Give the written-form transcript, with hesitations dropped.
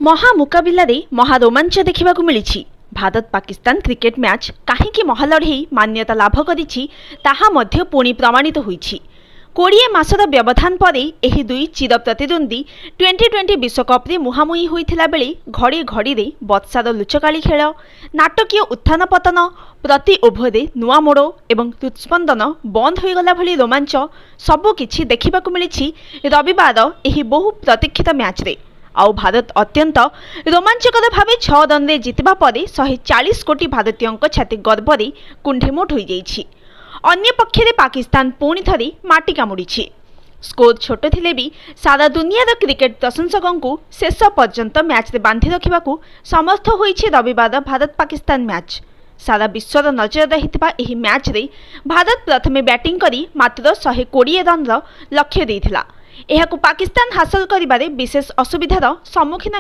महामुकाबिलारे महारोमांच देखा मिली। Bharat Pakistan cricket match कहीं महालढ़ई मान्यता लाभ कर पुणी प्रमाणित होईछि। 20 मासर व्यवधान पर यह दुई चिर प्रतिद्वंदी टी20 विश्वकप रे मुहांमुही होइथिला बेले घड़ी घड़ी बत्सार लुचकाली खेल, नाटकीय उत्थान पतन, प्रति ओभरे नुआ मोड़ एवं हृत्स्पंदन बंद हो गला भली रोमांच सबकिछि देखिबाकु मिलिछि रविवार यह बहु प्रतीक्षित मैच रे। आउ भारत अत्यंत रोमांचकर भाव 6 रन रे जितबा परे 140 कोटी भारतीयों छाती गर्भरे कुंठेमोट हो जाइछि। अन्य पक्षरे पाकिस्तान पुणी थरे माटी कामुड़ी। स्कोर छोट थिले भी सारा दुनियार क्रिकेट प्रशंसकों शेष पर्यंत मैच रे बांधि रखिबाकू समर्थ होइछि रविवार भारत पाकिस्तान मैच। सारा विश्वर नजर रहितबा एही मैच रे भारत प्रथमे बैटिंग करी मात्र 120 रन लक्ष्य देइथिला। एहाकू पाकिस्तान हासिल करिबारे विशेष असुविधार सम्मुखीन